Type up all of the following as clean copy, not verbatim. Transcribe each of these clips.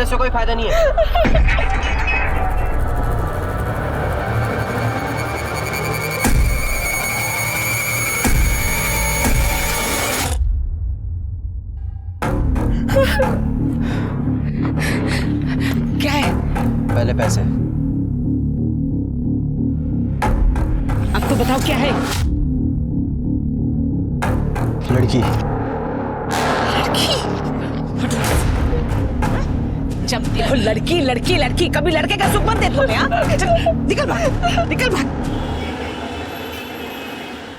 रोने से कोई फायदा नहीं है। क्या है? पहले पैसे। अब तो बताओ क्या है? लड़की। लड़की? जब देखो लड़की लड़की लड़की, कभी लड़के का सुख मत देखो। निकल भाग, निकल भाग।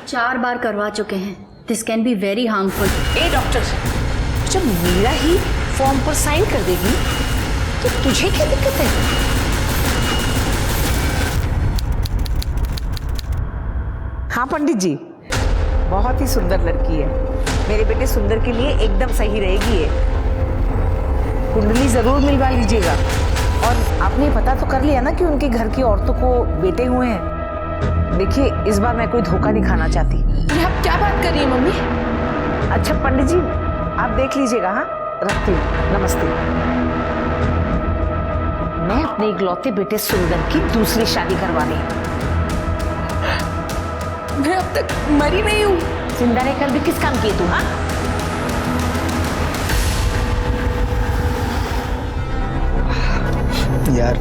4 बार करवा चुके हैं। This can be very harmful. A doctor, जब मीरा ही फॉर्म पर साइन कर देगी तो तुझे क्या दिक्कत है? हाँ पंडित जी, बहुत ही सुंदर लड़की है। मेरे बेटे सुंदर के लिए एकदम सही रहेगी ये। कुंडली जरूर मिलवा लीजिएगा। और आपने पता तो कर लिया ना कि उनके घर की औरतों को बेटे हुए हैं। देखिए, इस बार मैं कोई धोखा नहीं खाना चाहती। ये आप क्या बात कर रही हैं मम्मी? अच्छा पंडित जी, आप देख लीजिएगा। हाँ, रखती हूँ। नमस्ते। मैं अपने इकलौते बेटे सुंदर की दूसरी शादी करवानी है। मैं अब तक मरी नहीं हूँ। जिंदा रहकर भी किस काम किए तू? हाँ, यार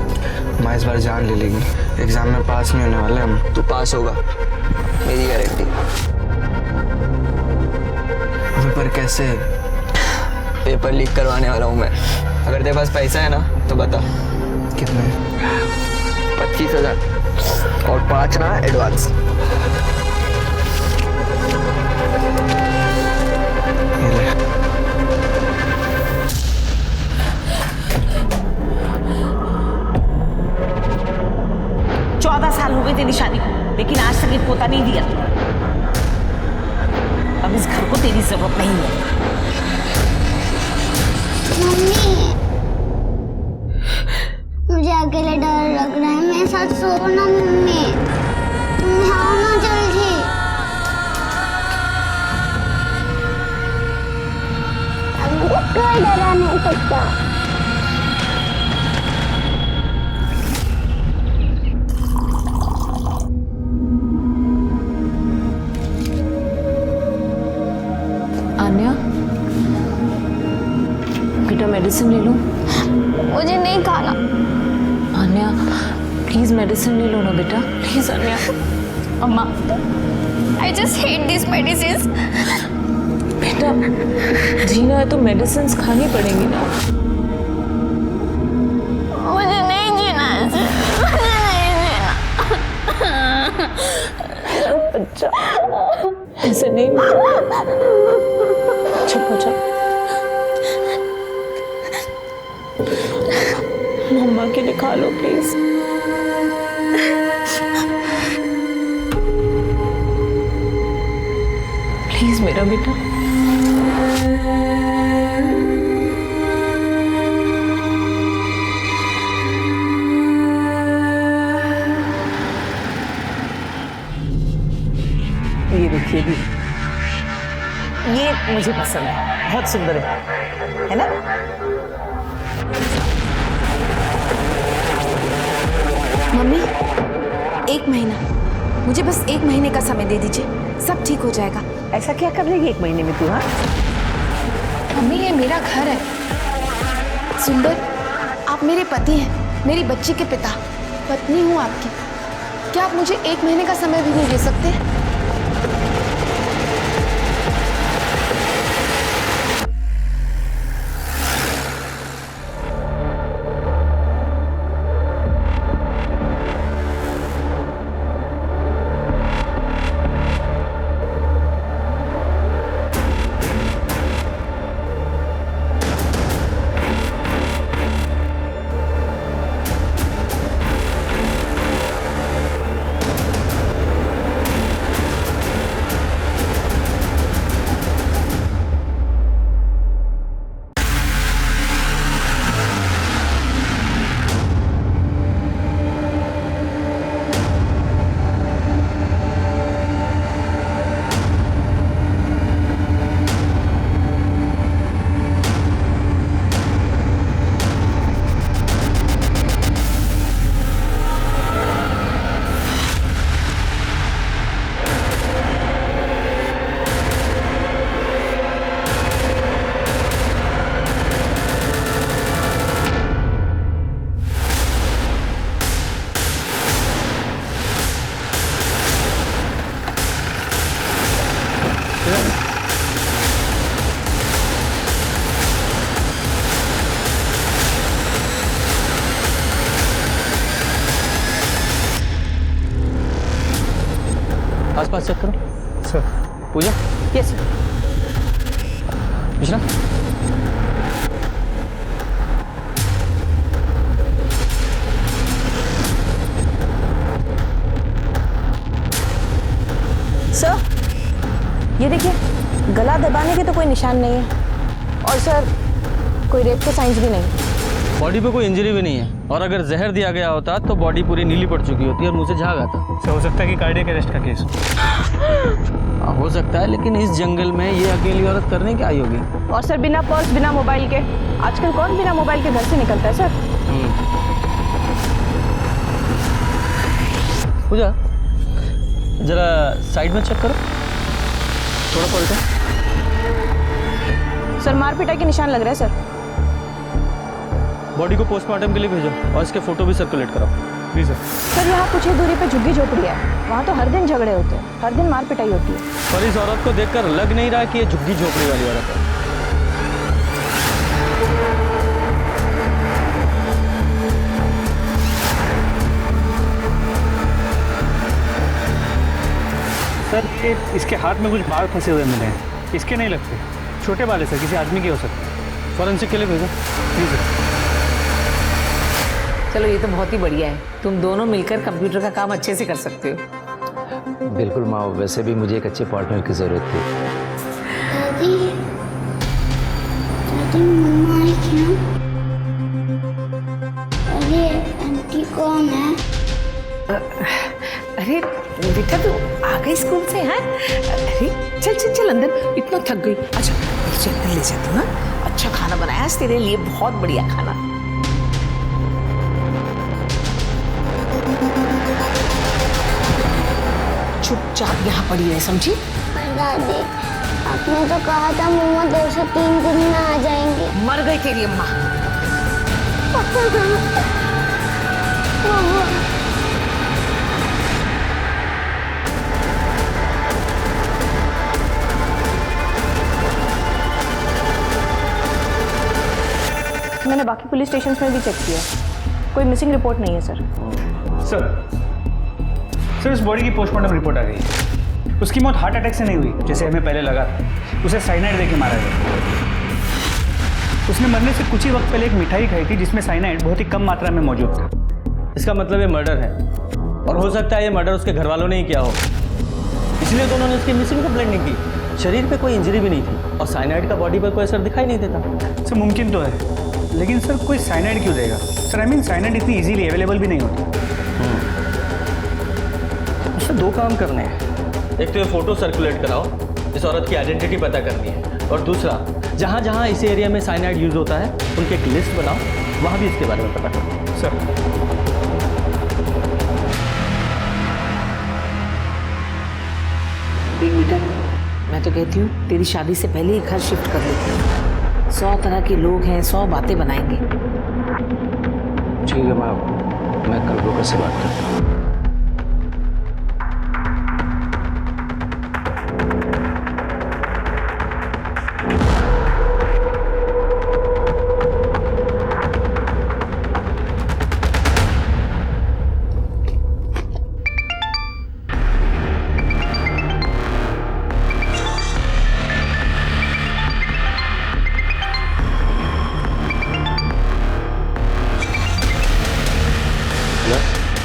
माँ इस बार जान ले लेगी। एग्जाम में पास नहीं होने वाले हम। तू पास होगा, मेरी गारंटी। पर कैसे? पेपर लीक करवाने वाला हूँ मैं। अगर तेरे पास पैसा है ना तो बता। कितने? 25,000 और 5 ना एडवांस। ये ले। साल हो गए तेरी शादी को, लेकिन आज तक एक पोता नहीं दिया। अब इस घर को तेरी जरूरत नहीं है। मम्मी, मुझे अकेले डर लग रहा है। मेरे साथ सो ना मम्मी। तुम आओ ना जल्दी। अब कोई डरा नहीं सकता। आन्या, बेटा मेडिसिन ले लो। मुझे नहीं खाना। आन्या प्लीज मेडिसिन ले लो ना बेटा, प्लीज आन्या। अम्मा, I just hate these medicines. बेटा जीना है तो मेडिसिन खानी पड़ेंगी ना। मुझे नहीं जीना है। मुझे नहीं जीना। बच्चा ऐसे नहीं। चुप हो जा। मम्मा के लिए खा लो प्लीज। प्लीज मेरा बेटा। ये देखिए भी, ये मुझे पसंद है, बहुत सुंदर है ना? मम्मी, 1 महीना, मुझे बस 1 महीने का समय दे दीजिए, सब ठीक हो जाएगा। ऐसा क्या कर लेगी 1 महीने में तू? हाँ, मम्मी ये मेरा घर है। सुंदर, आप मेरे पति हैं, मेरी बच्ची के पिता, पत्नी हूँ आपकी। क्या आप मुझे 1 महीने का समय भी नहीं दे सकते? आसपास चेक करो। सर। पूजा। यस मिश्रा। सर ये देखिए, गला दबाने के तो कोई निशान नहीं है और सर कोई रेप के साइंस भी नहीं। बॉडी पे कोई इंजरी भी नहीं है, और अगर जहर दिया गया होता तो बॉडी पूरी नीली पड़ चुकी होती और मुंह से झाग आता। सर हो सकता है कि कार्डियक अरेस्ट का केस हो सकता है, लेकिन इस जंगल में ये अकेली औरत करने क्या आई होगी? और सर बिना पर्स बिना मोबाइल के, आजकल कौन बिना मोबाइल के घर से निकलता है सर? पूजा जरा साइड में चेक करो, थोड़ा पलटो। सर मार पिटाई के निशान लग रहे हैं सर। बॉडी को पोस्टमार्टम के लिए भेजो और इसके फोटो भी सर्कुलेट कराओ। Please sir. सर यहाँ कुछ ही दूरी पे झुग्गी झोपड़ी है, वहाँ तो हर दिन झगड़े होते हैं, हर दिन मार पिटाई होती है। पर इस औरत को देखकर लग नहीं रहा कि ये झुग्गी झोपड़ी वाली औरत है। सर ये इसके हाथ में कुछ बाल फंसे हुए मिले हैं, इसके नहीं लगते, छोटे बाल है सर, किसी आदमी के हो सकते हैं। फॉरेंसिक के लिए भेजो। Please sir. चलो ये तो बहुत ही बढ़िया है, तुम दोनों मिलकर कंप्यूटर का काम अच्छे से कर सकते हो। बिल्कुल माँ, वैसे भी मुझे एक अच्छे पार्टनर की ज़रूरत थी। दादी दादी मम्मा आई क्या? अरे आंटी कौन है? अरे बेटा तू आ गई स्कूल से? हैं? अरे चल चल चल अंदर, इतना थक गई। अच्छा चल अंदर ले जाती हूँ ना, अच्छा खाना बनाया है तेरे लिए, बहुत बढ़िया खाना। चुपचाप यहाँ पड़ी है, समझी? दादी आपने तो कहा था मम्मा 2 से 3 दिन में आ जाएंगे। मर गई तेरी अम्मा। मैंने बाकी पुलिस स्टेशन में भी चेक किया, कोई मिसिंग रिपोर्ट नहीं है सर। सर उस बॉडी की पोस्टमार्टम रिपोर्ट आ गई। उसकी मौत हार्ट अटैक से नहीं हुई जैसे हमें पहले लगा, उसे साइनाइड देके मारा गया। उसने मरने से कुछ ही वक्त पहले एक मिठाई खाई थी जिसमें साइनाइड बहुत ही कम मात्रा में मौजूद था। इसका मतलब ये मर्डर है, और हो सकता है ये मर्डर उसके घर वालों ने ही किया हो, इसलिए तो उन्होंने उसकी मिसिंग कंप्लेंट नहीं की। शरीर पे कोई इंजरी भी नहीं थी और साइनाइड का बॉडी पर कोई असर दिखाई नहीं देता। सर मुमकिन तो है, लेकिन सर कोई साइनाइड क्यों देगा? सर आई मीन साइनाइड इतनी इजीली अवेलेबल भी नहीं होती। उससे 2 काम करने हैं, एक तो ये फोटो सर्कुलेट कराओ, इस औरत की आइडेंटिटी पता करनी है, और दूसरा जहाँ जहाँ इस एरिया में साइनाइड यूज होता है उनकी एक लिस्ट बनाओ, वहाँ भी इसके बारे में पता करो। सर देख बेटा, मैं तो कहती हूँ तेरी शादी से पहले ही घर शिफ्ट कर लेती हूँ। 100 तरह के लोग हैं, 100 बातें बनाएंगे। ठीक है माँ, मैं कल ब्रोकर से बात करता हूँ।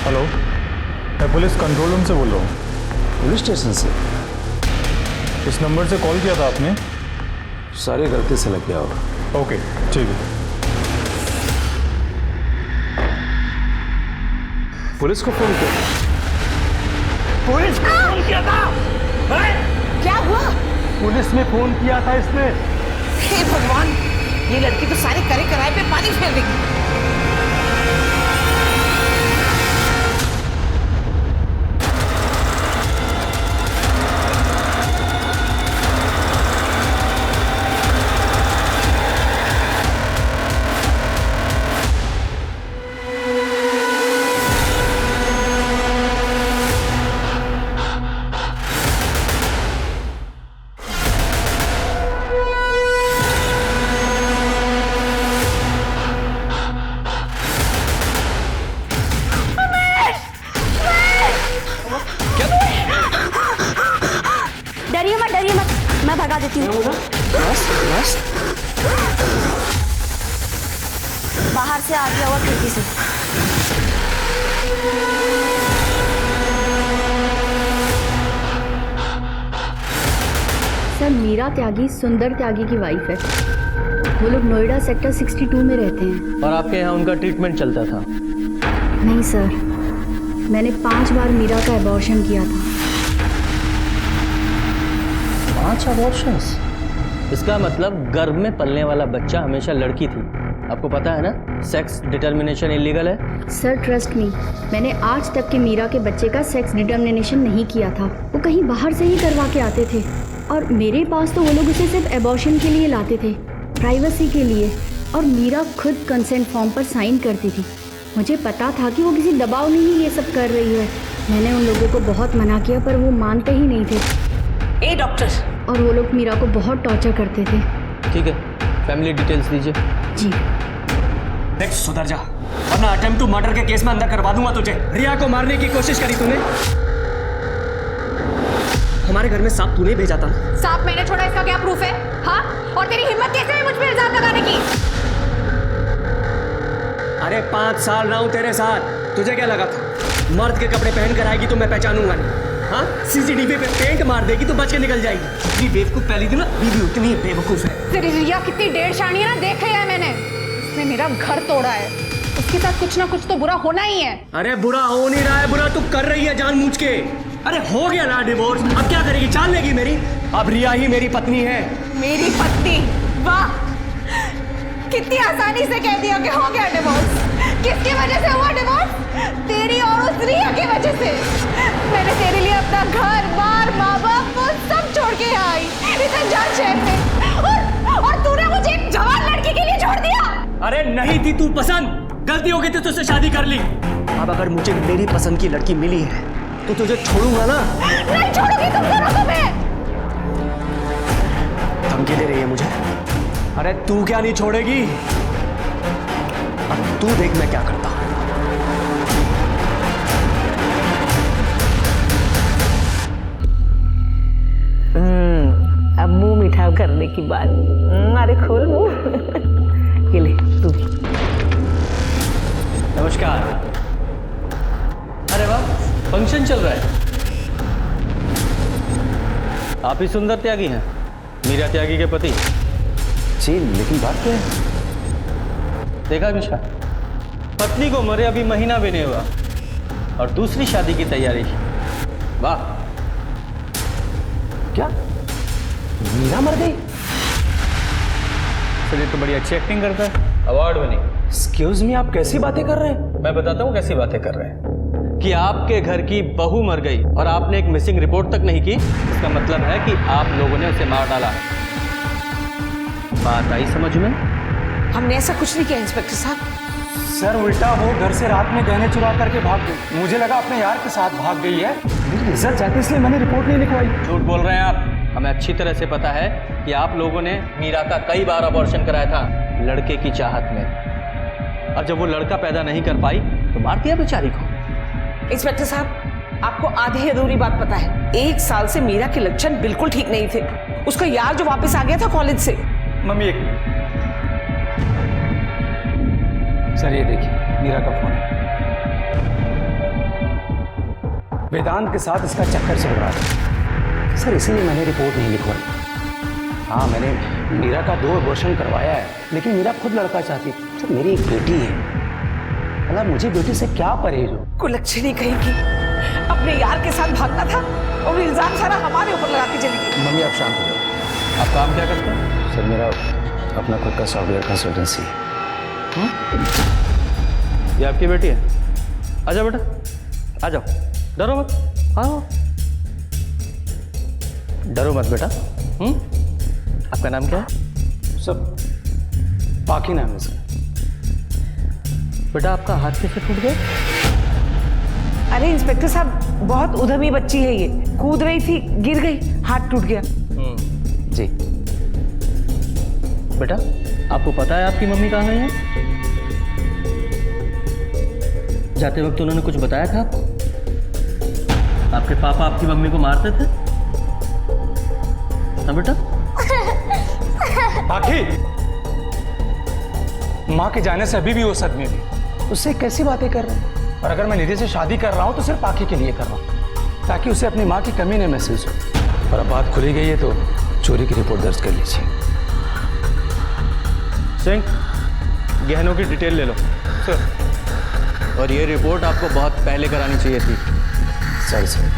हेलो, मैं पुलिस कंट्रोल रूम से बोल रहा हूँ। पुलिस स्टेशन से? इस नंबर से कॉल किया था आपने? सारी गलती से लग गया होगा। ओके ठीक है। पुलिस को फोन किया? पुलिस को फोन किया था? क्या हुआ? पुलिस ने फोन किया था इसने। हे भगवान, ये लड़की तो सारे करे कराए पे पानी फेर देगी। मैं भगा देती हूँ। बस बस। बाहर से आ गया हुआ खिड़की से। सर मीरा त्यागी सुंदर त्यागी की वाइफ है। वो लोग नोएडा सेक्टर 62 में रहते हैं। और आपके यहाँ उनका ट्रीटमेंट चलता था? नहीं सर, मैंने 5 बार मीरा का एबॉर्शन किया था। 5 अबॉर्शंस? इसका मतलब गर्भ में पलने वाला बच्चा हमेशा लड़की थी। आपको पता है ना, सेक्स डिटर्मिनेशन इलीगल है। सर ट्रस्ट मी, मैंने आज तक के मीरा के बच्चे का सेक्स डिटर्मिनेशन नहीं किया था। वो कहीं बाहर से ही करवा के आते थे और मेरे पास तो वो लोग उसे सिर्फ एबॉर्शन के लिए लाते थे, प्राइवेसी के लिए। और मीरा खुद कंसेंट फॉर्म पर साइन करती थी। मुझे पता था कि वो किसी दबाव में ही ये सब कर रही है। मैंने उन लोगों को बहुत मना किया पर वो मानते ही नहीं थे। ए डॉक्टर! और वो लोग मीरा को बहुत टॉर्चर करते थे। ठीक है, फैमिली डिटेल्स दीजिए। जी। देख सुधर जा, वरना अटेम्प्ट टू मर्डर के केस में अंदर करवा दूंगा तुझे। रिया को मारने की कोशिश करी तूने। हमारे घर में सांप तूने भेजा था ना? सांप मैंने छोड़ा, इसका क्या प्रूफ है? हाँ? और तेरी हिम्मत कैसे है मुझ पे इल्जाम लगाने की? अरे 5 साल रहा हूं तेरे साथ, तुझे क्या लगा था मर्द के कपड़े पहन कर आएगी तो मैं पहचानूंगा नहीं? हाँ, सीसीटीवी पे पेंट मार देगी तो बच के निकल जाएगी। जितनी बेवकूफ पहली थी ना, बीवी उतनी ही बेवकूफ है। तेरी रिया कितनी डेढ़ शानी है ना, देख लिया है मैंने। उसने मेरा घर तोड़ा है, उसके साथ कुछ ना कुछ तो बुरा होना ही है। अरे बुरा हो नहीं रहा है, बुरा तू कर रही है जानबूझ के। अरे हो गया ना डिवोर्स, अब क्या करेगी? जान लेगी मेरी? अब रिया ही मेरी पत्नी है। मेरी पत्नी? वाह, कितनी आसानी से कह दिया कि हो गया डिवोर्स। किसकी वजह से हुआ डिवोर्स? तेरी और उस रिया की वजह से। मैंने तेरे लिए अपना घर बार माँ बाप वो सब छोड़ के यहाँ आई इस अनजान शहर में, और तूने मुझे एक जवान लड़की के लिए छोड़ दिया। अरे नहीं थी तू पसंद, गलती हो गई थी तुझसे शादी कर ली। अब अगर मुझे मेरी पसंद की लड़की मिली है तो तुझे छोड़ूंगा ना? नहीं छोड़ूंगी तुम दोनों को मैं। धमकी दे रही है मुझे? अरे तू क्या नहीं छोड़ेगी? अब तू देख मैं क्या करता हूं। अब मुंह मीठा करने की बात। अरे खोल मुंह। ये ले तू। नमस्कार। अरे वाह, फंक्शन चल रहा है। आप ही सुंदर त्यागी हैं, मीरा त्यागी के पति? जी, लेकिन बात क्या है? देखा मिश्रा, पत्नी को मरे अभी महीना भी नहीं हुआ और दूसरी शादी की तैयारी। वाह। क्या मीरा मर गई? चलिए, तो बड़ी अच्छी एक्टिंग करता है, अवार्ड विनिंग। एक्सक्यूज मी, आप कैसी बातें कर रहे हैं? मैं बताता हूँ कैसी बातें कर रहे हैं। कि आपके घर की बहू मर गई और आपने एक मिसिंग रिपोर्ट तक नहीं की, इसका मतलब है कि आप लोगों ने उसे मार डाला। बात आई समझ में? हमने ऐसा कुछ नहीं किया इंस्पेक्टर साहब। सर उल्टा वो घर से रात में गहने चुरा करके भाग गई। मुझे लगा अपने यार के साथ भाग गई है। मेरी इज्जत जाती इसलिए मैंने रिपोर्ट नहीं लिखवाई। झूठ बोल रहे हैं आप। हमें अच्छी तरह से पता है कि आप लोगों ने मीरा का कई बार अबॉर्शन कराया था लड़के की चाहत में, और जब वो लड़का पैदा नहीं कर पाई तो मार दिया बेचारी को। इंस्पेक्टर साहब, आपको आधी अधूरी बात पता है। 1 साल से मीरा के लक्षण बिल्कुल ठीक नहीं थे। उसका यार जो वापस आ गया था कॉलेज से। मम्मी एक मिनट। सर ये देखिए मीरा का फोन है। वेदांत के साथ इसका चक्कर चल रहा है सर, इसीलिए मैंने रिपोर्ट नहीं लिखवाई। हाँ, मैंने मीरा का 2 अबॉर्शन करवाया है, लेकिन मीरा खुद लड़का चाहती। तो मेरी एक बेटी है, मतलब मुझे बेटी से क्या परहेज हो? कुलक्षणी कहेगी, अपने यार के साथ भागना था और इल्जाम सारा हमारे ऊपर लगा के चली गई। मम्मी आप शांत हो जाओ। आप काम क्या करते हैं? सर मेरा अपना खुद का सॉफ्टवेयर कंसल्टेंसी है। ये आपकी बेटी है? आ जाओ बेटा, आ जाओ, डरो मत। आओ, डरो मत बेटा। आपका नाम क्या है? सब बाकी नाम है सर। बेटा आपका हाथ कैसे टूट गया? अरे इंस्पेक्टर साहब, बहुत उद्यमी बच्ची है ये। कूद रही थी, गिर गई, हाथ टूट गया। जी बेटा, आपको पता है आपकी मम्मी कहाँ गई है? जाते वक्त उन्होंने कुछ बताया था आपको? आपके पापा आपकी मम्मी को मारते थे? हाँ बेटा? आखी, माँ के जाने से अभी भी वो सदमे में, उससे कैसी बातें कर रहे हैं? और अगर मैं निधि से शादी कर रहा हूँ तो सिर्फ आखी के लिए कर रहा हूँ, ताकि उसे अपनी माँ की कमी न महसूस हो। और अब बात खुली गई है तो चोरी की रिपोर्ट दर्ज कर लीजिए। सिंह, गहनों की डिटेल ले लो। सर। और ये रिपोर्ट आपको बहुत पहले करानी चाहिए थी। सर।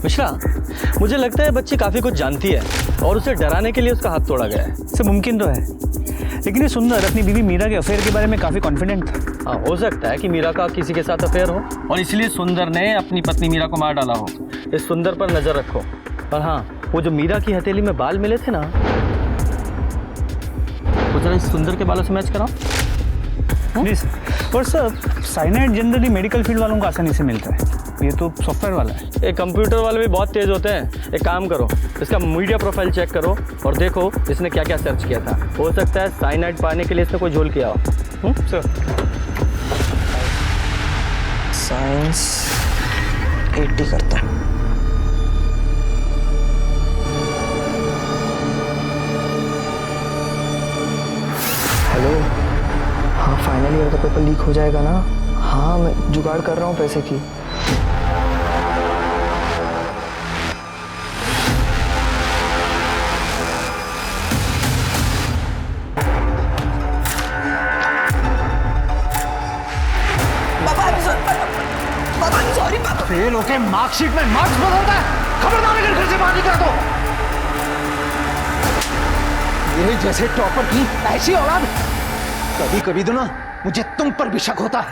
मिश्रा, मुझे लगता है बच्ची काफी कुछ जानती है और उसे डराने के लिए उसका हाथ तोड़ा गया है। सर मुमकिन तो है, लेकिन ये सुंदर अपनी बीवी मीरा के अफेयर के बारे में काफी कॉन्फिडेंट था। हाँ, हो सकता है कि मीरा का किसी के साथ अफेयर हो और इसलिए सुंदर ने अपनी पत्नी मीरा को मार डाला हो। इस सुंदर पर नजर रखो। और हाँ, वो जो मीरा की हथेली में बाल मिले थे ना, वो जरा इस सुंदर के बालों से मैच कराओ। नहीं सर, और sir cyanide generally medical field वालों को आसानी से मिलता है, ये तो सॉफ्टवेयर वाला है। ये कंप्यूटर वाले भी बहुत तेज होते हैं। एक काम करो, इसका मीडिया प्रोफाइल चेक करो और देखो इसने क्या क्या सर्च किया था। हो सकता है साइनाइड पाने के लिए इसने कोई झोल किया हो। सर साइंस 80 करता हूँ। हेलो, हाँ फाइनल ईयर का पेपर लीक हो जाएगा ना? हाँ मैं जुगाड़ कर रहा हूँ पैसे की। फेल होके मार्कशीट में मार्क्स बदलता है, खबरदार अगर घर से बाहर निकला तो। ये जैसे टॉपर की ऐसी औलाद कभी कभी तो ना मुझे तुम पर भी शक होता है।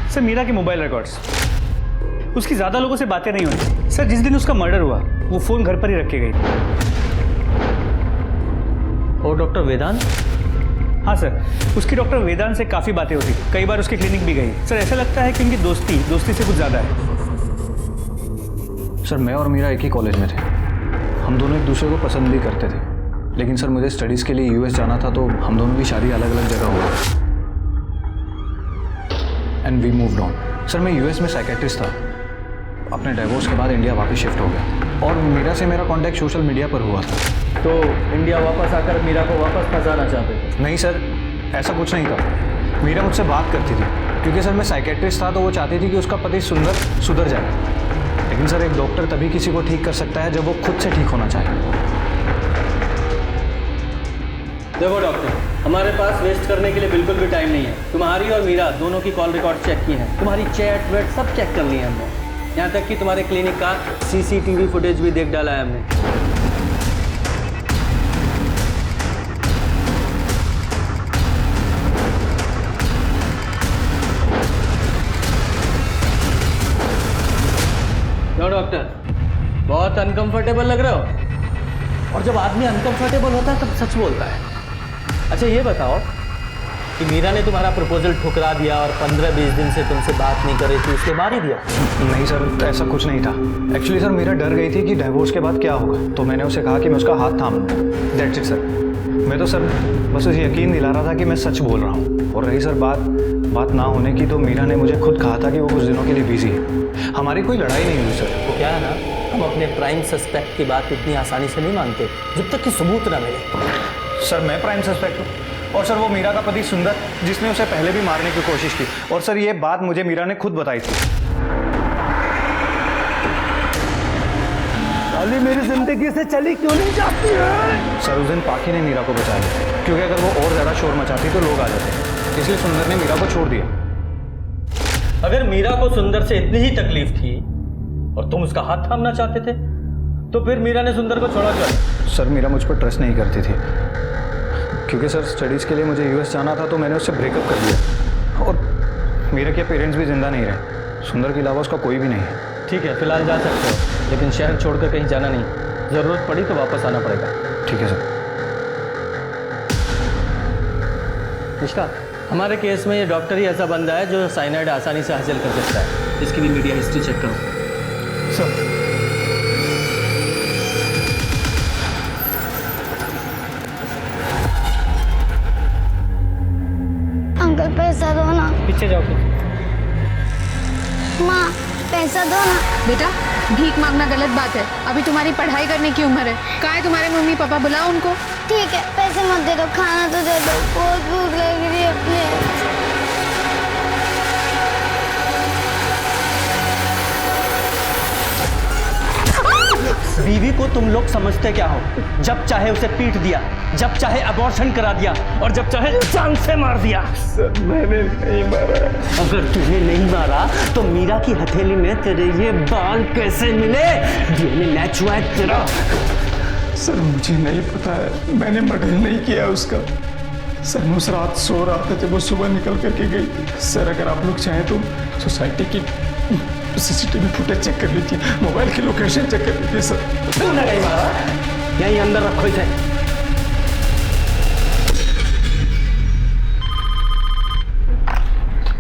सर मीरा के मोबाइल रिकॉर्ड्स, उसकी ज्यादा लोगों से बातें नहीं हुई। सर जिस दिन उसका मर्डर हुआ वो फोन घर पर ही रख के गई। और डॉक्टर वेदांत? हाँ सर, उसकी डॉक्टर वेदांत से काफ़ी बातें होती, कई बार उसके क्लिनिक भी गई। सर ऐसा लगता है कि उनकी दोस्ती से कुछ ज़्यादा है। सर मैं और मीरा एक ही कॉलेज में थे, हम दोनों एक दूसरे को पसंद भी करते थे, लेकिन सर मुझे स्टडीज़ के लिए यूएस जाना था तो हम दोनों की शादी अलग अलग जगह हुई and we moved on. Sir मैं यूएस में साइकेट्रिस्ट था, अपने डिवोर्स के बाद इंडिया वापस शिफ्ट हो गया और मीरा से मेरा कांटेक्ट सोशल मीडिया पर हुआ था। तो इंडिया वापस आकर मीरा को वापस फंसाना चाहते थे? नहीं सर, ऐसा कुछ नहीं था। मीरा मुझसे बात करती थी क्योंकि सर मैं साइकेट्रिस्ट था तो वो चाहती थी कि उसका पति सुधर जाए। लेकिन सर एक डॉक्टर तभी किसी को ठीक कर सकता है जब वो खुद से ठीक होना चाहे। देखो डॉक्टर, हमारे पास वेस्ट करने के लिए बिल्कुल भी टाइम नहीं है। तुम्हारी और मीरा दोनों की कॉल रिकॉर्ड चेक की है, तुम्हारी चैट वेट सब चेक कर ली है हमने, यहाँ तक कि तुम्हारे क्लिनिक का सीसीटीवी फुटेज भी देख डाला है हमने। क्यों डॉक्टर, बहुत अनकंफर्टेबल लग रहे हो? और जब आदमी अनकंफर्टेबल होता है तब सच बोलता है। अच्छा ये बताओ कि मीरा ने तुम्हारा प्रपोजल ठुकरा दिया और 15-20 दिन से तुमसे बात नहीं कर रही थी, उसके बाद ही दिया? नहीं सर, ऐसा कुछ नहीं था। एक्चुअली सर मीरा डर गई थी कि डिवोर्स के बाद क्या होगा, तो मैंने उसे कहा कि मैं उसका हाथ थाम लूँ। That's it sir. मैं तो सर बस उसे यकीन दिला रहा था कि मैं सच बोल रहा हूँ। और रही सर बात ना होने की, तो मीरा ने मुझे खुद कहा था कि वो कुछ दिनों के लिए बिजी है। हमारी कोई लड़ाई नहीं हुई सर। तो क्या है ना, हम अपने प्राइम सस्पेक्ट की बात इतनी आसानी से नहीं मानते जब तक कि सबूत ना मिले। सर मैं प्राइम सस्पेक्ट हूँ और सर वो मीरा का पति सुंदर, जिसने उसे पहले भी मारने की कोशिश की। और सर ये बात मुझे मीरा ने खुद बताई थी। साली मेरी जिंदगी से चली क्यों नहीं जाती है? सर उस दिन पाखी ने मीरा को बचा लिया, क्योंकि अगर वो और ज्यादा शोर मचाती तो लोग आ जाते, इसलिए सुंदर ने मीरा को छोड़ दिया। अगर मीरा को सुंदर से इतनी ही तकलीफ थी और तुम उसका हाथ थामना चाहते थे, तो फिर मीरा ने सुंदर को छोड़ा क्यों? सर मीरा मुझ पर ट्रस्ट नहीं करती थी, क्योंकि सर स्टडीज़ के लिए मुझे यूएस जाना था तो मैंने उससे ब्रेकअप कर दिया। और मीरा के पेरेंट्स भी जिंदा नहीं रहे, सुंदर के अलावा उसका कोई भी नहीं है। ठीक है, फिलहाल जा सकते हो, लेकिन शहर छोड़कर कहीं जाना नहीं, ज़रूरत पड़ी तो वापस आना पड़ेगा। ठीक है सर। निष्ठा, हमारे केस में ये डॉक्टर ही ऐसा बंदा है जो साइनाइड आसानी से हासिल कर सकता है। इसकी भी मीडिया हिस्ट्री चेक करो। सर अंकल पैसा दो ना। पीछे जाओ। माँ पैसा दो ना। बेटा भीख मांगना गलत बात है, अभी तुम्हारी पढ़ाई करने की उम्र है। कहाँ है तुम्हारे मम्मी पापा, बुलाओ उनको। ठीक है, पैसे मत दे दो, खाना तो दे दो, बहुत भूख लग रही है अपने। बीवी को तुम लोग समझते क्या हो? जब चाहे उसे पीट दिया, जब चाहे अबॉर्शन करा दिया और जब चाहे जान से मार दिया। सर मैंने नहीं मारा। अगर तूने नहीं मारा तो मीरा की हथेली में तेरे ये बाल कैसे मिले? डीएनए मैच हुआ है तेरा। सर मुझे नहीं पता है, मैंने मर्डर नहीं किया उसका। सर मैं उस रात सो रहा था जब वो सुबह निकल करके गई थी। सर अगर आप लोग चाहें तो सोसाइटी की सीसीटीवी फुटेज चेक कर लीजिए, मोबाइल की लोकेशन चेक कर लीजिए। सर तूने नहीं मारा, यहीं अंदर रखो इसे।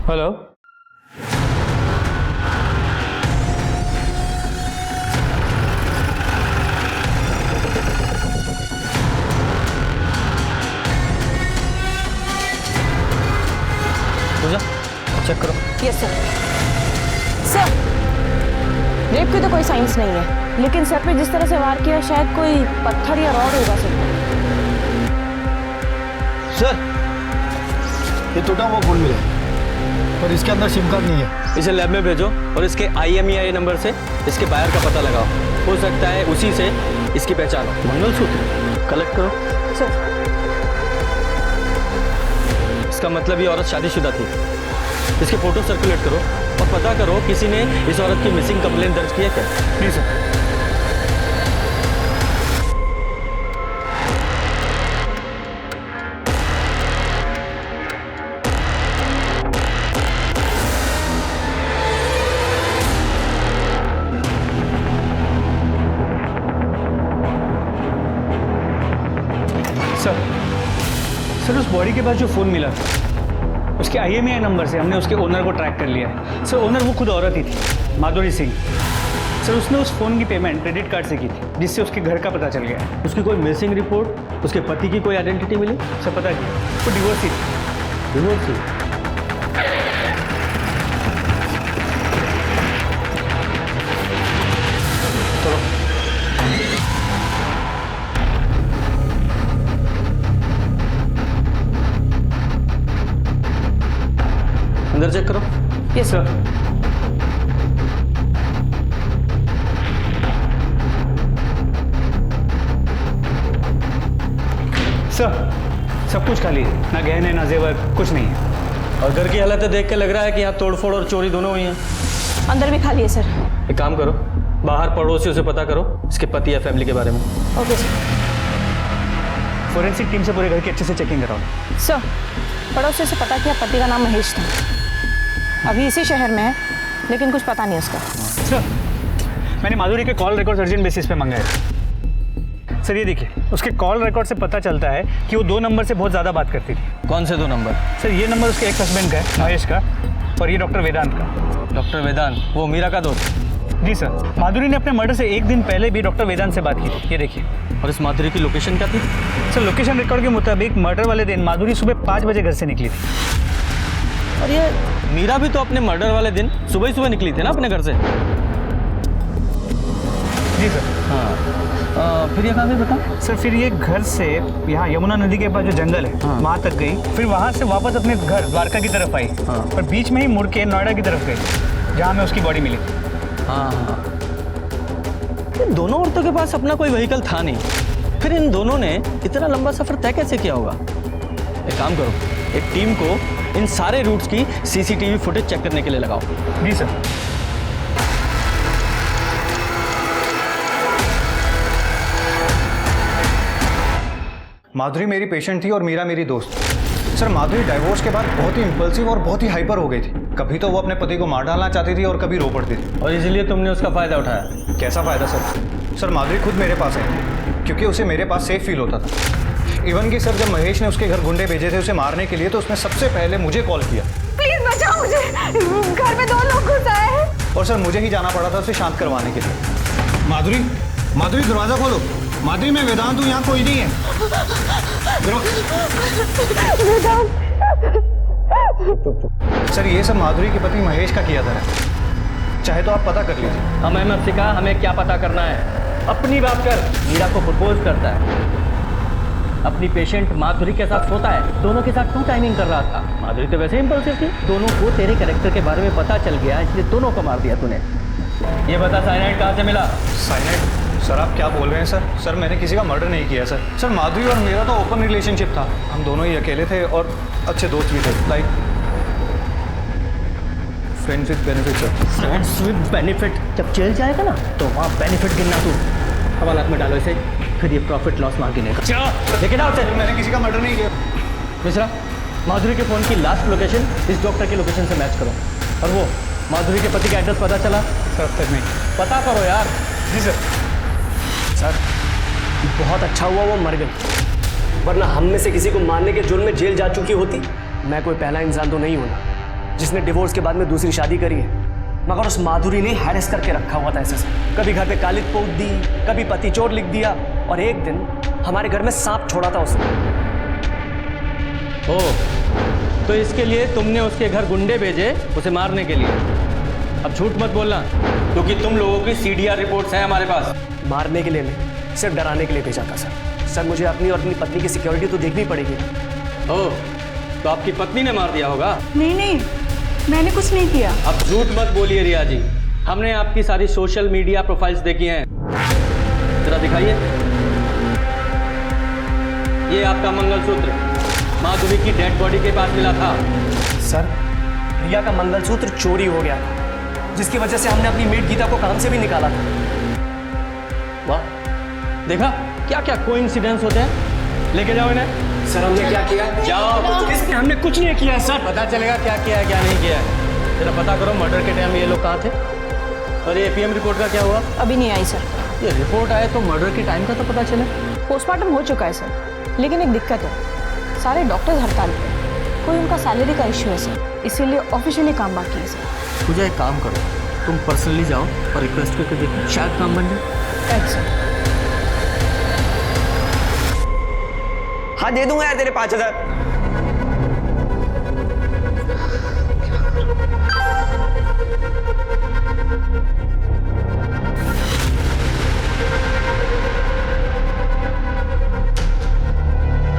हेलो पूजा चेक करो। Yes sir. सर रेप की तो कोई साइंस नहीं है, लेकिन सर पे जिस तरह से वार किया शायद कोई पत्थर या रॉड होगा सर ये टूटा हुआ फोन मिला और इसके अंदर सिम कार्ड नहीं है। इसे लैब में भेजो और इसके IMEI नंबर से इसके बायर का पता लगाओ। हो सकता है उसी से इसकी पहचान हो। मंगलसूत्र कलेक्ट करो। सर इसका मतलब ये औरत शादीशुदा थी। इसके फोटो सर्कुलेट करो और पता करो किसी ने इस औरत की मिसिंग कंप्लेंट दर्ज की है क्या। Please sir. सर उस बॉडी के पास जो फ़ोन मिला उसके IMEI नंबर से हमने उसके ओनर को ट्रैक कर लिया है। सर ओनर वो खुद औरत ही थी, माधुरी सिंह। सर उसने उस फ़ोन की पेमेंट क्रेडिट कार्ड से की थी, जिससे उसके घर का पता चल गया है। उसकी कोई मिसिंग रिपोर्ट, उसके पति की कोई आइडेंटिटी मिली? सर पता नहीं, वो डिवोर्स ही थी। डिवोर्स ही? अंदर चेक करो। Yes sir. सर सब कुछ खाली है, ना गहने ना जेवर, कुछ नहीं है। और घर की हालत देख के लग रहा है कि यहाँ तोड़फोड़ और चोरी दोनों हुई हैं। अंदर भी खाली है सर। एक काम करो, बाहर पड़ोसियों से पता करो इसके पति या फैमिली के बारे में। Okay sir. फोरेंसिक टीम से पूरे घर की अच्छे से चेकिंग कराओ। सर पड़ोसी से पता किया, पति का नाम महेश था, अभी इसी शहर में है, लेकिन कुछ पता नहीं उसका। सर मैंने माधुरी के कॉल रिकॉर्ड अर्जेंट बेसिस पे मंगाए। सर ये देखिए, उसके कॉल रिकॉर्ड से पता चलता है कि वो 2 नंबर से बहुत ज़्यादा बात करती थी। कौन से 2 नंबर? सर ये नंबर उसके एक्स हस्बैंड का है, महेश का, और ये डॉक्टर वेदांत का। डॉक्टर वेदांत, वो मीरा का दोस्त? जी सर। माधुरी ने अपने मर्डर से 1 दिन पहले भी डॉक्टर वेदांत से बात की थी, ये देखिए। और इस माधुरी की लोकेशन क्या थी? सर लोकेशन रिकॉर्ड के मुताबिक मर्डर वाले दिन माधुरी सुबह 5 बजे घर से निकली थी। और ये मीरा भी तो अपने मर्डर वाले दिन सुबह ही सुबह निकली थी ना अपने घर से? जी सर। हाँ फिर ये कहाँ गई बता? सर फिर ये घर से यहाँ यमुना नदी के पास जो जंगल है वहाँ तक गई, फिर वहाँ से वापस अपने घर द्वारका की तरफ आई, और बीच में ही मुड़ के नोएडा की तरफ गई जहाँ में उसकी बॉडी मिली। हाँ इन दोनों औरतों के पास अपना कोई व्हीकल था नहीं, फिर इन दोनों ने इतना लंबा सफर तय कैसे किया होगा? एक काम करो, एक टीम को इन सारे रूट्स की CCTV फुटेज चेक करने के लिए लगाओ। जी सर। माधुरी मेरी पेशेंट थी और मीरा मेरी दोस्त। सर माधुरी डाइवोर्स के बाद बहुत ही इम्पल्सिव और बहुत ही हाइपर हो गई थी। कभी तो वो अपने पति को मार डालना चाहती थी और कभी रो पड़ती थी। और इसलिए तुमने उसका फायदा उठाया? कैसा फायदा सर? सर माधुरी खुद मेरे पास है क्योंकि उसे मेरे पास सेफ फील होता था। इवन कि सर जब महेश ने उसके घर गुंडे भेजे थे उसे मारने के लिए, तो उसने सबसे पहले मुझे कॉल किया। प्लीज बचाओ मुझे, घर में 2 लोग घुस आए हैं। और सर मुझे ही जाना पड़ा था उसे शांत करवाने के लिए। माधुरी, माधुरी दरवाज़ा खोलो। माधुरी मैं वेदांत हूँ, यहाँ कोई नहीं है। सर ये सब माधुरी के पति महेश का किया था, चाहे तो आप पता कर लीजिए। हम अहमद सिखा, हमें क्या पता करना है? अपनी बात कर। मीरा को प्रपोज करता है, अपनी पेशेंट माधुरी के साथ सोता है, दोनों के साथ 2 टाइमिंग कर रहा था। माधुरी तो वैसे ही इम्पल्सिव थी। दोनों को तेरे कैरेक्टर के बारे में पता चल गया, इसलिए दोनों को मार दिया तूने। ये बता साइनाइड कहाँ से मिला? साइनाइड? सर आप क्या बोल रहे हैं सर? सर मैंने किसी का मर्डर नहीं किया सर। सर माधुरी और मेरा तो ओपन रिलेशनशिप था, हम दोनों ही अकेले थे और अच्छे दोस्त भी थे, like friends with benefit sir. Friends with benefit? जब जेल जाएगा ना तो वहाँ बेनिफिट गिनना तू। हवालात में डालो इसे, फिर ये प्रॉफिट लॉस मार गिनेगा। लेकिन आओ सर, मैंने किसी का मर्डर नहीं किया। मिश्रा, माधुरी के फ़ोन की लास्ट लोकेशन इस डॉक्टर की लोकेशन से मैच करो। और वो माधुरी के पति का एड्रेस पता चला? सर अब तक नहीं। पता करो यार। जी सर। सर बहुत अच्छा हुआ वो मर गई, वरना हम में से किसी को मारने के जुर्म में जेल जा चुकी होती। मैं कोई पहला इंसान तो नहीं हूं ना जिसने डिवोर्स के बाद में दूसरी शादी करी है, मगर उस माधुरी ने हैरेस करके रखा हुआ था ऐसे से। कभी घर पे कालिद पोत दी, कभी पति चोर लिख दिया, और एक दिन हमारे घर में सांप छोड़ा था उसने। ओ, तो इसके लिए तुमने उसके घर गुंडे भेजे उसे मारने के लिए। अब झूठ मत बोलना, क्योंकि तुम लोगों की CDR रिपोर्ट्स हैं हमारे पास। मारने के लिए नहीं, सिर्फ डराने के लिए भेजा था सर। सर मुझे अपनी और अपनी पत्नी की सिक्योरिटी तो देखनी पड़ेगी। ओ, तो आपकी पत्नी ने मार दिया होगा? नहीं नहीं, मैंने कुछ नहीं किया। अब झूठ मत बोलिए रिया जी, हमने आपकी सारी सोशल मीडिया प्रोफाइल्स देखी हैं। जरा दिखाइए। ये आपका मंगलसूत्र माधुरी की डेड बॉडी के पास मिला था। सर रिया का मंगलसूत्र चोरी हो गया था, जिसकी वजह से हमने अपनी मेड गीता को काम से भी निकाला था। वाह, देखा क्या क्या कोइंसिडेंस होते हैं। लेके जाओ इन्हें। सर हमने क्या किया? जाओ। किसने? हमने कुछ नहीं किया सर। पता चलेगा क्या किया है क्या नहीं किया है। जरा पता करो मर्डर के टाइम ये लोग कहाँ थे। और ये APM रिपोर्ट का क्या हुआ? अभी नहीं आई सर। ये रिपोर्ट आए तो मर्डर के टाइम का तो पता चले। पोस्टमार्टम हो चुका है सर, लेकिन एक दिक्कत है, सारे डॉक्टर्स हड़ताल पे, कोई उनका सैलरी का इश्यू है सर, इसीलिए ऑफिशियली काम बाकी है सर। मुझे एक काम करो, तुम पर्सनली जाओ और रिक्वेस्ट करके देखो, शायद काम बन जाए। Thanks sir. हाँ दे दूंगा यार तेरे 5000।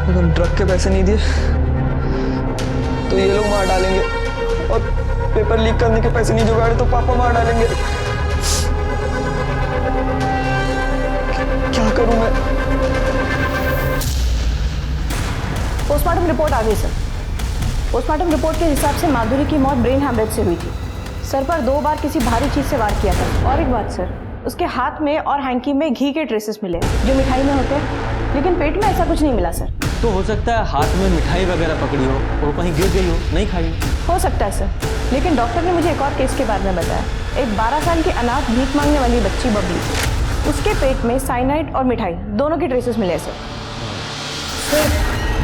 अगर ड्रग के पैसे नहीं दिए तो ये लोग मार डालेंगे, और पेपर लीक करने के पैसे नहीं जुगाड़े तो पापा मार डालेंगे। क्या करूं मैं? पोस्टमार्टम रिपोर्ट आ गई सर। पोस्टमार्टम रिपोर्ट के हिसाब से माधुरी की मौत ब्रेन हैमरेज से हुई थी। सर पर 2 बार किसी भारी चीज से वार किया था। और एक बात सर, उसके हाथ में और हैंकी में घी के ट्रेसेस मिले जो मिठाई में होते हैं, लेकिन पेट में ऐसा कुछ नहीं मिला सर। तो हो सकता है हाथ में मिठाई वगैरह पकड़ी हो और कहीं गिर गई हो, नहीं खाई हो सकता है सर, लेकिन डॉक्टर ने मुझे एक और केस के बारे में बताया। एक 12 साल की अनाथ भीख मांगने वाली बच्ची बबली, उसके पेट में साइनाइड और मिठाई दोनों के ट्रेसेस मिले सर। सर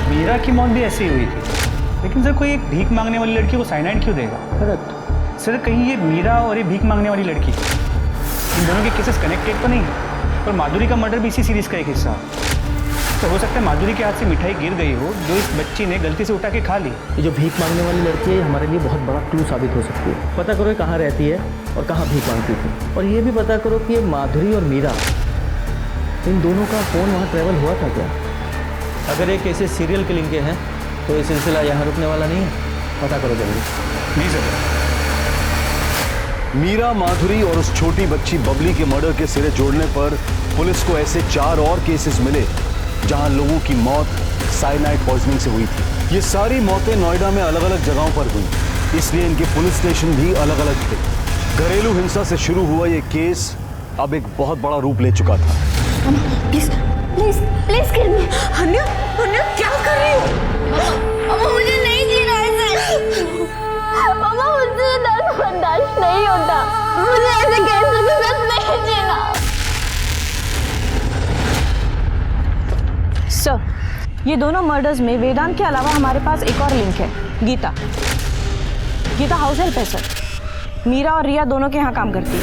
मीरा की मौत भी ऐसी ही हुई थी, लेकिन सर कोई एक भीख मांगने वाली लड़की को साइनाइड क्यों देगा? करेक्ट सर कहीं ये मीरा और ये भीख मांगने वाली लड़की, इन दोनों के केसेस कनेक्टेड तो नहीं है? पर माधुरी का मर्डर भी इसी सीरीज का एक हिस्सा। तो हो सकता है माधुरी के हाथ से मिठाई गिर गई हो जो इस बच्ची ने गलती से उठा के खा ली। ये जो भीख मांगने वाली लड़की है हमारे लिए बहुत बड़ा क्लू साबित हो सकती है। पता करो ये कहाँ रहती है और कहाँ भीख मांगती थी, और ये भी पता करो कि ये माधुरी और मीरा, इन दोनों का फ़ोन वहाँ ट्रैवल हुआ था क्या? अगर ये केसेस सीरियल किलिंग के हैं तो ये सिलसिला यहाँ रुकने वाला नहीं है। पता करो जल्दी। नहीं सर। मीरा, माधुरी और उस छोटी बच्ची बबली के मर्डर के सिरे जोड़ने पर पुलिस को ऐसे 4 और केसेस मिले जहां लोगों की मौत साइनाइड पॉइजनिंग से हुई थी। ये सारी मौतें नोएडा में अलग अलग जगहों पर हुई, इसलिए इनके पुलिस स्टेशन भी अलग अलग थे। घरेलू हिंसा से शुरू हुआ ये केस अब एक बहुत बड़ा रूप ले चुका था। प्लीज प्लीज प्लीज किल मी। अन्या, अन्या क्या कर रही हो? अम्मा मुझे नहीं जीना ऐसे। अम्मा मुझे दर्द बर्दाश्त नहीं होता, मुझे ऐसे कैंसर के साथ नहीं जीना। सर, ये दोनों मर्डर्स में वेदांत के अलावा हमारे पास एक और लिंक है, गीता। गीता हाउस हेल्प है सर। मीरा और रिया दोनों के यहाँ काम करती है।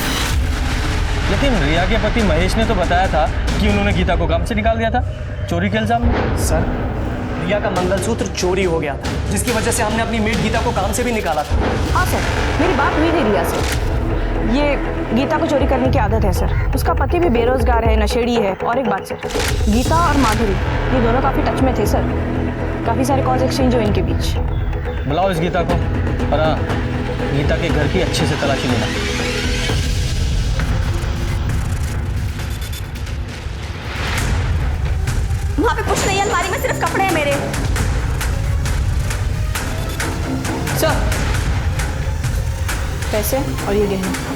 लेकिन रिया के पति महेश ने तो बताया था कि उन्होंने गीता को काम से निकाल दिया था चोरी के इल्जाम में। सर, रिया का मंगलसूत्र चोरी हो गया था, जिसकी वजह से हमने अपनी मेड गीता को काम से भी निकाला था। हाँ सर, मेरी बात हुई थी रिया से। ये गीता को चोरी करने की आदत है सर। उसका पति भी बेरोजगार है, नशेड़ी है। और एक बात सर, गीता और माधुरी ये दोनों काफ़ी टच में थे सर। काफ़ी सारे कॉल्स एक्सचेंज हुए इनके बीच। बुलाओ इस गीता को, और हाँ, गीता के घर की अच्छे से तलाशी लेना। वहाँ पे कुछ नहीं है, अलमारी में सिर्फ कपड़े हैं मेरे। सर, पैसे और ये गहने।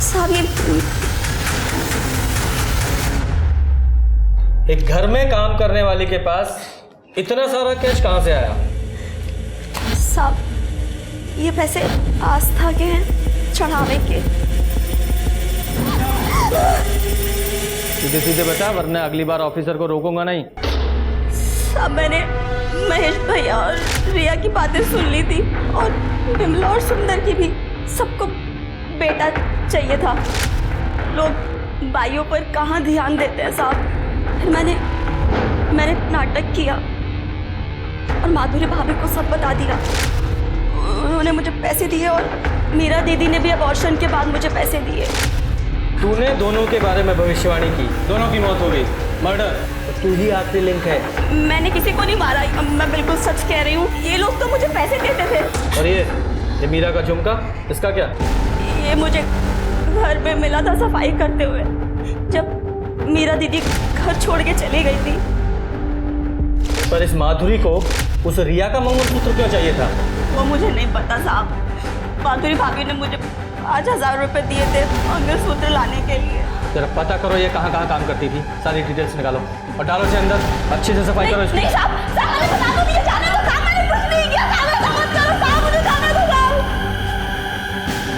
साहब ये एक घर में काम करने वाले के पास इतना सारा कैश कहाँ से आया? साहब, ये पैसे आस्था के हैं, चढ़ावे के। सीधे सीधे बता, वरना अगली बार ऑफिसर को रोकूंगा नहीं। साहब, मैंने महेश भैया और रिया की बातें सुन ली थी, और विमला और सुंदर की भी। सबको बेटा चाहिए था। लोग भाइयों पर कहाँ ध्यान देते हैं साहब। फिर मैंने नाटक किया और माधुरी भाभी को सब बता दिया। उन्होंने मुझे पैसे दिए, और मीरा दीदी ने भी अबॉर्शन के बाद मुझे पैसे दिए। तूने दोनों के बारे में भविष्यवाणी की, दोनों की मौत हो गई, मर्डर। तो तू ही आखिरी लिंक है। मैंने किसी को नहीं मारा, मैं बिल्कुल सच कह रही हूँ। ये लोग तो मुझे पैसे देते थे। और ये मीरा का झुमका, इसका क्या? ये मुझे घर में मिला था सफाई करते हुए, जब मीरा दीदी घर छोड़ के चली गई थी। पर इस माधुरी को उस रिया का मंगलसूत्र क्यों चाहिए था? वो मुझे नहीं पता साहब। माधुरी भाभी ने मुझे 5,000 रुपए दिए थे मंगलसूत्र लाने के लिए। जरा पता करो ये कहाँ कहाँ काम करती थी, सारी डिटेल्स निकालो और डालो इसे अंदर। अच्छे से सफाई करो इसकी। नहीं साहब, मैंने बता दो, मुझे जाने दो साहब, मैंने कुछ नहीं किया साहब, ऐसा मत करो साहब, मुझे जाने दो साहब।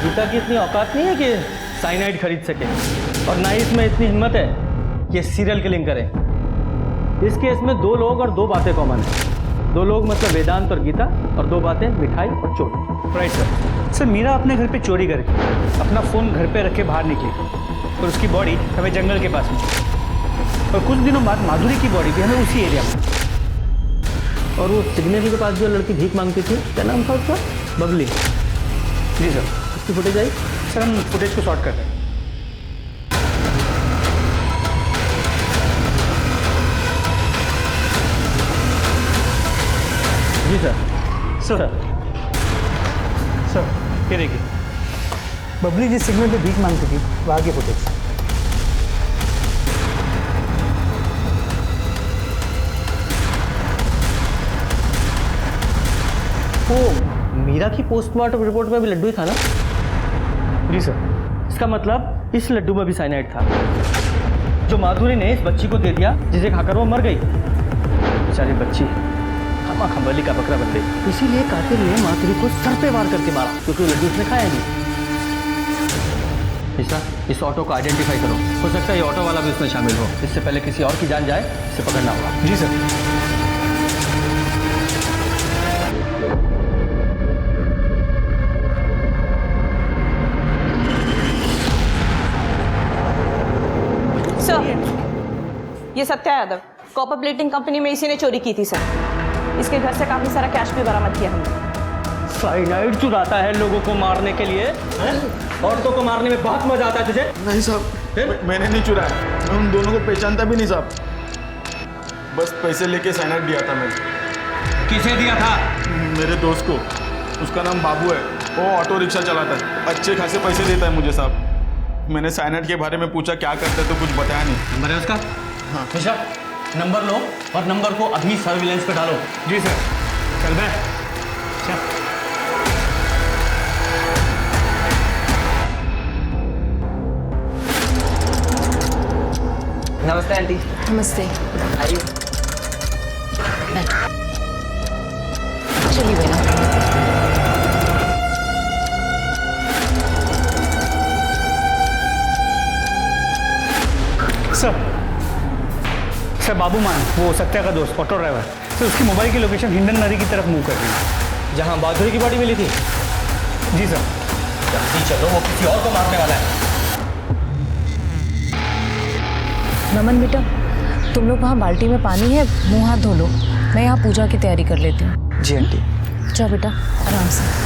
गीता की इतनी औकात नहीं है कि साइनाइड खरीद सके, और ना ही इसमें इतनी हिम्मत है कि सीरियल किलिंग करे। इस केस में 2 लोग और 2 बातें कॉमन है। 2 लोग मतलब वेदांत और गीता, और 2 बातें मिठाई और चोट। Right sir. सर, मीरा अपने घर पे चोरी करके अपना फ़ोन घर पे रख के बाहर निकली, और उसकी बॉडी हमें जंगल के पास मिली। और कुछ दिनों बाद माधुरी की बॉडी भी हमें उसी एरिया में। और वो सिग्नल के पास जो लड़की भीख मांगती थी, क्या नाम था उसका? बबली। जी सर। उसकी फुटेज आई? सर, हम फुटेज को शॉर्ट कर रहे हैं। जी सर। सर, ये देखिए, बबली जिस सिग्नल पे भीख मांगती थी, वहाँ की फुटेज। वो मीरा की पोस्टमार्टम रिपोर्ट में भी लड्डू ही था ना? जी सर। इसका मतलब इस लड्डू में भी साइनाइड था, जो माधुरी ने इस बच्ची को दे दिया, जिसे खाकर वो मर गई। बेचारी बच्ची खंबली का बकरा बन गई। इसीलिए कातिल ने माधुरी को सर पे वार करके मारा, क्योंकि लड्डू उसने खाया नहीं। इस ऑटो को आइडेंटिफाई करो, हो सकता है ये ऑटो वाला भी इसमें शामिल हो। इससे पहले किसी और की जान जाए, इसे पकड़ना होगा। जी सर। सर, ये Satya Yadav, copper plating company में इसी ने चोरी की थी सर। इसके घर से काफी सारा कैश भी बरामद किया हमने। साइनाइड चुराता है लोगों को मारने के लिए, औरतों को मारने में बहुत मजा आता है तुझे? नहीं साहब, मैंने नहीं चुराया। मैं उन दोनों को पहचानता भी नहीं साहब। बस पैसे लेके साइनाइड दिया था मैंने। किसे दिया था? मेरे दोस्त को। उसका नाम बाबू है, वो ऑटो रिक्शा चलाता है, अच्छे खासे पैसे देता है मुझे साहब। मैंने साइनाइड के बारे में पूछा क्या करता है, तो कुछ बताया नहीं। नंबर है उसका? हाँ। मिश्रा, नंबर लो और नंबर को अभी सर्विलेंस पे डालो। जी सर। चल बे, चल। नमस्ते आंटी। नमस्ते। आइए। चलिए बेटा। सर, बाबू मान, वो सत्या का दोस्त, ऑटो ड्राइवर। सर, उसकी मोबाइल की लोकेशन हिंडन नदी की तरफ मूव कर रही है, जहाँ माधुरी की बॉडी मिली थी। जी सर। जल्दी चलो, वो किसी और को मारने वाला है। नमन बेटा, तुम लोग वहाँ बाल्टी में पानी है, मुंह हाथ धो लो। मैं यहाँ पूजा की तैयारी कर लेती हूँ। जी आंटी। जाओ बेटा, आराम से।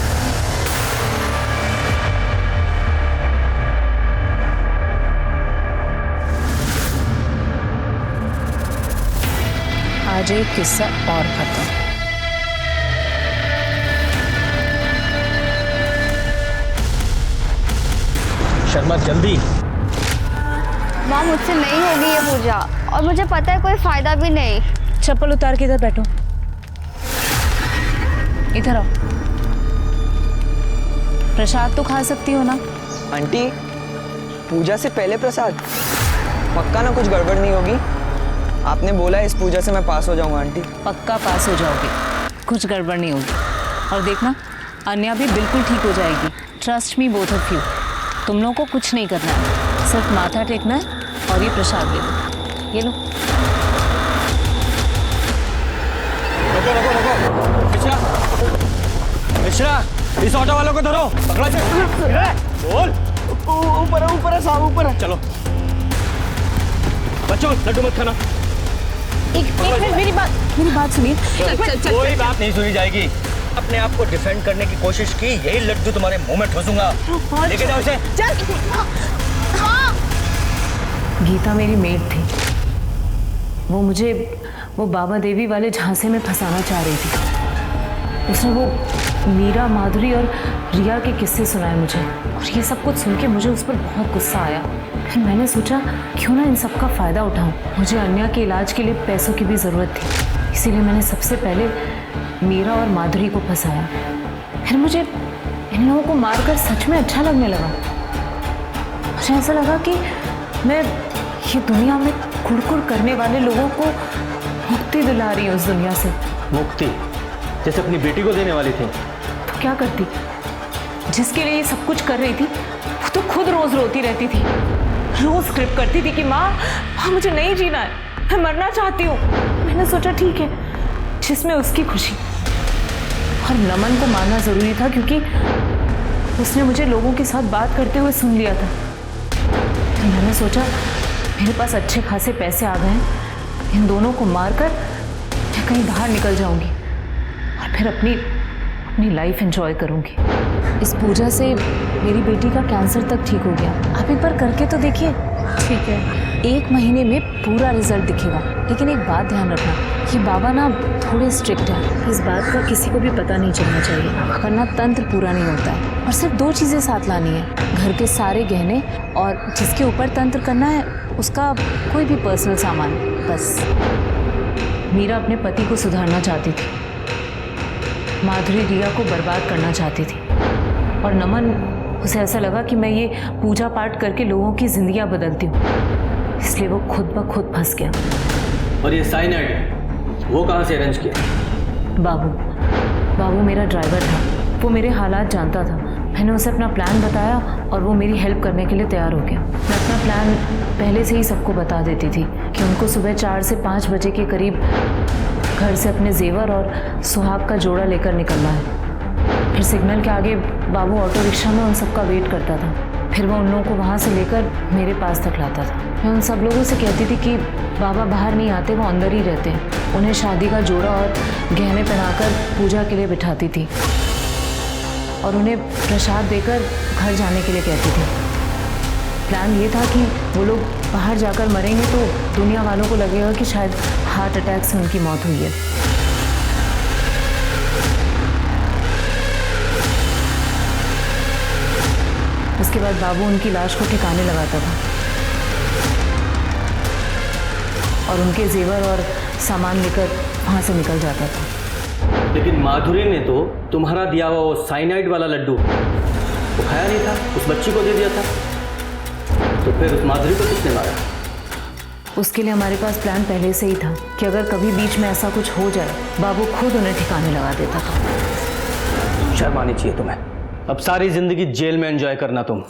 आज एक किस्सा और खत्म। शर्मा जल्दी। माँ मुझसे नहीं होगी ये पूजा, और मुझे पता है कोई फायदा भी नहीं। चप्पल उतार के इधर बैठो, इधर आओ। प्रसाद तो खा सकती हो ना? आंटी, पूजा से पहले प्रसाद? पक्का ना कुछ गड़बड़ नहीं होगी? आपने बोला इस पूजा से मैं पास हो जाऊंगा आंटी। पक्का पास हो जाओगे, कुछ गड़बड़ नहीं होगी। और देखना, अन्या भी बिल्कुल ठीक हो जाएगी। Trust me both of you. तुम लोगों को कुछ नहीं करना है, सिर्फ माथा टेकना है और ये प्रसाद ले लो। ये लो। रुको, मिश्रा, मिश्रा, इस ऑटो वालों को धरो, पकड़ो इसे। बोल। ऊपर है साहब, ऊपर है। चलो बच्चों, लड्डू मत खाना। एक मिनट, मेरी बात सुनिए। कोई बात नहीं सुनी जाएगी। अपने आप को डिफेंड करने की कोशिश की, यही लड्डू तुम्हारे मुंह में ठूसूंगा। लेके जाओ इसे। गीता मेरी मेड थी। वो बाबा देवी वाले झांसे में फंसाना चाह रही थी। उसने वो मीरा, माधुरी और रिया के किस्से सुनाए मुझे, और ये सब कुछ सुन के मुझे उस पर बहुत गुस्सा आया। फिर मैंने सोचा क्यों ना इन सब का फ़ायदा उठाऊं। मुझे अन्या के इलाज के लिए पैसों की भी ज़रूरत थी, इसीलिए मैंने सबसे पहले मीरा और माधुरी को फंसाया। फिर मुझे इन लोगों को मारकर सच में अच्छा लगने लगा। मुझे ऐसा लगा कि मैं ये दुनिया में कुड़कुड़ करने वाले लोगों को मुक्ति दिला रही हूँ उस दुनिया से। मुक्ति? जैसे अपनी बेटी को देने वाली थी। तो क्या करती? जिसके लिए ये सब कुछ कर रही थी वो तो खुद रोज रोती रहती थी, रोज स्क्रिप्ट करती थी कि माँ मुझे नहीं जीना है, मैं मरना चाहती हूँ। मैंने सोचा ठीक है, जिसमें उसकी खुशी। और नमन को मारना जरूरी था क्योंकि उसने मुझे लोगों के साथ बात करते हुए सुन लिया था। तो मैंने सोचा मेरे पास अच्छे खासे पैसे आ गए हैं, इन दोनों को मारकर मैं कहीं बाहर निकल जाऊंगी और फिर अपनी लाइफ एंजॉय करूंगी। इस पूजा से मेरी बेटी का कैंसर तक ठीक हो गया। आप एक बार करके तो देखिए। ठीक है, 1 महीने में पूरा रिजल्ट दिखेगा। लेकिन एक बात ध्यान रखना, ये बाबा ना थोड़े स्ट्रिक्ट है, इस बात का किसी को भी पता नहीं चलना चाहिए, वरना तंत्र पूरा नहीं होता है। और सिर्फ 2 चीज़ें साथ लानी है, घर के सारे गहने और जिसके ऊपर तंत्र करना है उसका कोई भी पर्सनल सामान। बस। मीरा अपने पति को सुधारना चाहती थी, माधुरी रिया को बर्बाद करना चाहती थी, और नमन, उसे ऐसा लगा कि मैं ये पूजा पाठ करके लोगों की जिंदगियां बदलती हूँ, इसलिए वो खुद ब खुद फंस गया। और ये साइनाइड वो कहाँ से अरेंज किया? बाबू मेरा ड्राइवर था, वो मेरे हालात जानता था। मैंने उसे अपना प्लान बताया और वो मेरी हेल्प करने के लिए तैयार हो गया। मैं अपना प्लान पहले से ही सबको बता देती थी कि उनको सुबह 4 से 5 बजे के करीब घर से अपने जेवर और सुहाग का जोड़ा लेकर निकलना है। फिर सिग्नल के आगे बाबू ऑटो रिक्शा में उन सबका वेट करता था। फिर वो उन लोगों को वहाँ से लेकर मेरे पास तक लाता था। मैं उन सब लोगों से कहती थी कि बाबा बाहर नहीं आते, वो अंदर ही रहते हैं। उन्हें शादी का जोड़ा और गहने पहनाकर पूजा के लिए बिठाती थी और उन्हें प्रसाद देकर घर जाने के लिए कहती थी। प्लान ये था कि वो लोग बाहर जाकर मरेंगे तो दुनिया वालों को लगेगा कि शायद हार्ट अटैक से उनकी मौत हुई है। उसके बाद बाबू उनकी लाश को ठिकाने लगाता था और उनके जेवर और सामान लेकर वहाँ से निकल जाता था। लेकिन माधुरी ने तो तुम्हारा दिया हुआ वो साइनाइड वाला लड्डू वो खाया नहीं था, उस बच्ची को दे दिया था। तो फिर उस माधुरी को किसने मारा? उसके लिए हमारे पास प्लान पहले से ही था कि अगर कभी बीच में ऐसा कुछ हो जाए, बाबू खुद उन्हें ठिकाने लगा देता था। शर्म आनी चाहिए तुम्हें। अब सारी जिंदगी जेल में एंजॉय करना तुम।